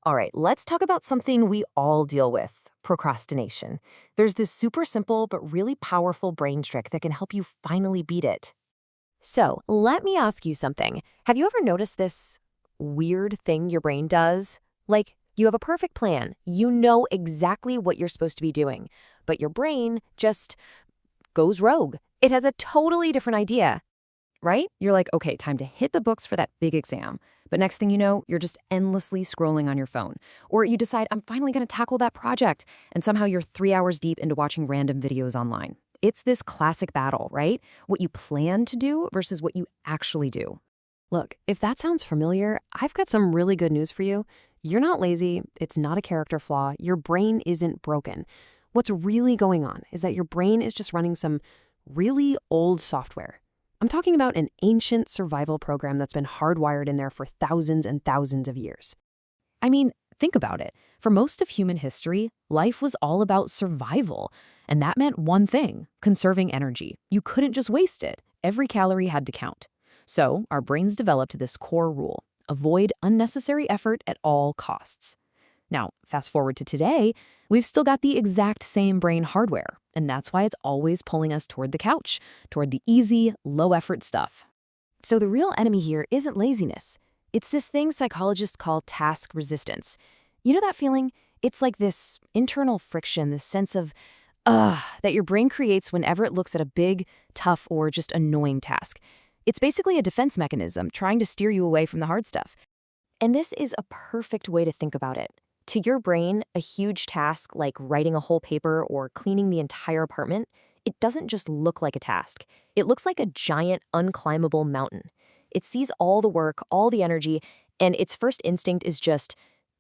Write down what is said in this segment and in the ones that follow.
All right, let's talk about something we all deal with, procrastination. There's this super simple but really powerful brain trick that can help you finally beat it. So, let me ask you something. Have you ever noticed this weird thing your brain does? Like, you have a perfect plan. You know exactly what you're supposed to be doing, but your brain just goes rogue. It has a totally different idea, right? You're like, okay, time to hit the books for that big exam. But next thing you know, you're just endlessly scrolling on your phone. Or you decide, I'm finally going to tackle that project. And somehow you're 3 hours deep into watching random videos online. It's this classic battle, right? What you plan to do versus what you actually do. Look, if that sounds familiar, I've got some really good news for you. You're not lazy. It's not a character flaw. Your brain isn't broken. What's really going on is that your brain is just running some really old software. I'm talking about an ancient survival program that's been hardwired in there for thousands and thousands of years. I mean, think about it. For most of human history, life was all about survival. And that meant one thing, conserving energy. You couldn't just waste it. Every calorie had to count. So our brains developed this core rule: avoid unnecessary effort at all costs. Now, fast forward to today, we've still got the exact same brain hardware, and that's why it's always pulling us toward the couch, toward the easy, low-effort stuff. So the real enemy here isn't laziness. It's this thing psychologists call task resistance. You know that feeling? It's like this internal friction, this sense of, that your brain creates whenever it looks at a big, tough, or just annoying task. It's basically a defense mechanism trying to steer you away from the hard stuff. And this is a perfect way to think about it. To your brain, a huge task like writing a whole paper or cleaning the entire apartment, it doesn't just look like a task. It looks like a giant, unclimbable mountain. It sees all the work, all the energy, and its first instinct is just,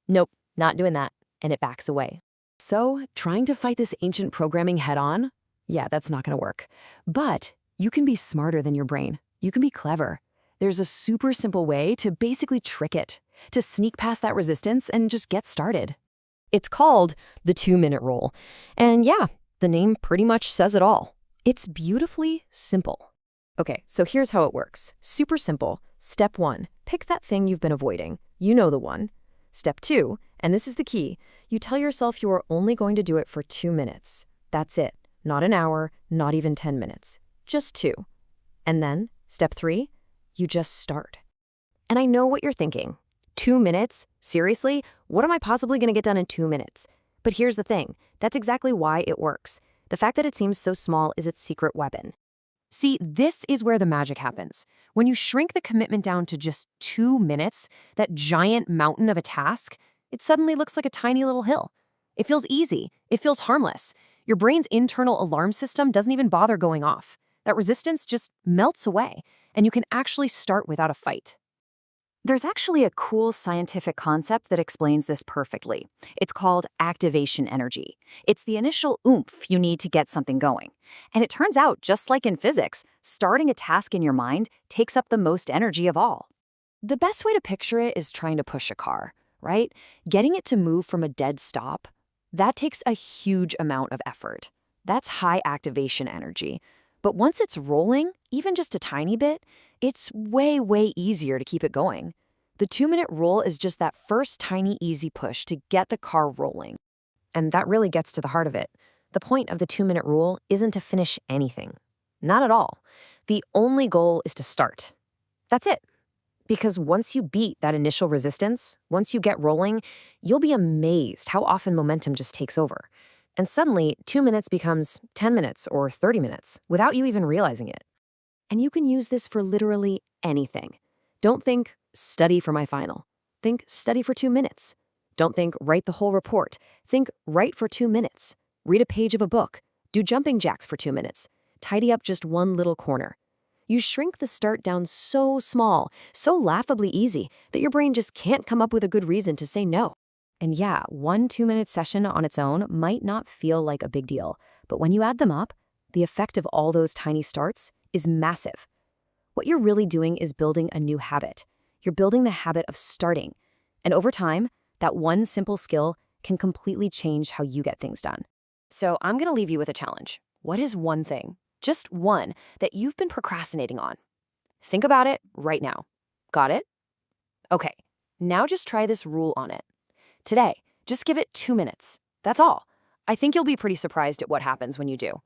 nope, not doing that, and it backs away. So, trying to fight this ancient programming head-on? Yeah, that's not going to work. But you can be smarter than your brain. You can be clever. There's a super simple way to basically trick it, to sneak past that resistance and just get started. It's called the 2-minute rule. And yeah, the name pretty much says it all. It's beautifully simple. Okay, so here's how it works. Super simple. Step 1, pick that thing you've been avoiding. You know the one. Step 2, and this is the key, you tell yourself you are only going to do it for 2 minutes. That's it. Not an hour, not even 10 minutes. Just 2. And then, step 3, you just start. And I know what you're thinking. 2 minutes? Seriously? What am I possibly going to get done in 2 minutes? But here's the thing. That's exactly why it works. The fact that it seems so small is its secret weapon. See, this is where the magic happens. When you shrink the commitment down to just 2 minutes, that giant mountain of a task, it suddenly looks like a tiny little hill. It feels easy. It feels harmless. Your brain's internal alarm system doesn't even bother going off. That resistance just melts away, and you can actually start without a fight. There's actually a cool scientific concept that explains this perfectly. It's called activation energy. It's the initial oomph you need to get something going. And it turns out, just like in physics, starting a task in your mind takes up the most energy of all. The best way to picture it is trying to push a car, right? Getting it to move from a dead stop, that takes a huge amount of effort. That's high activation energy. But once it's rolling, even just a tiny bit, it's way, way easier to keep it going. The 2-minute rule is just that first tiny easy push to get the car rolling. And that really gets to the heart of it. The point of the 2-minute rule isn't to finish anything. Not at all. The only goal is to start. That's it. Because once you beat that initial resistance, once you get rolling, you'll be amazed how often momentum just takes over. And suddenly, 2 minutes becomes 10 minutes or 30 minutes without you even realizing it. And you can use this for literally anything. Don't think, study for my final. Think, study for 2 minutes. Don't think, write the whole report. Think, write for 2 minutes. Read a page of a book. Do jumping jacks for 2 minutes. Tidy up just one little corner. You shrink the start down so small, so laughably easy, that your brain just can't come up with a good reason to say no. And yeah, one 2-minute session on its own might not feel like a big deal, but when you add them up, the effect of all those tiny starts is massive. What you're really doing is building a new habit. You're building the habit of starting. And over time, that one simple skill can completely change how you get things done. So I'm going to leave you with a challenge. What is one thing, just one, that you've been procrastinating on? Think about it right now. Got it? Okay, now just try this rule on it. today. Just give it 2 minutes. That's all. I think you'll be pretty surprised at what happens when you do.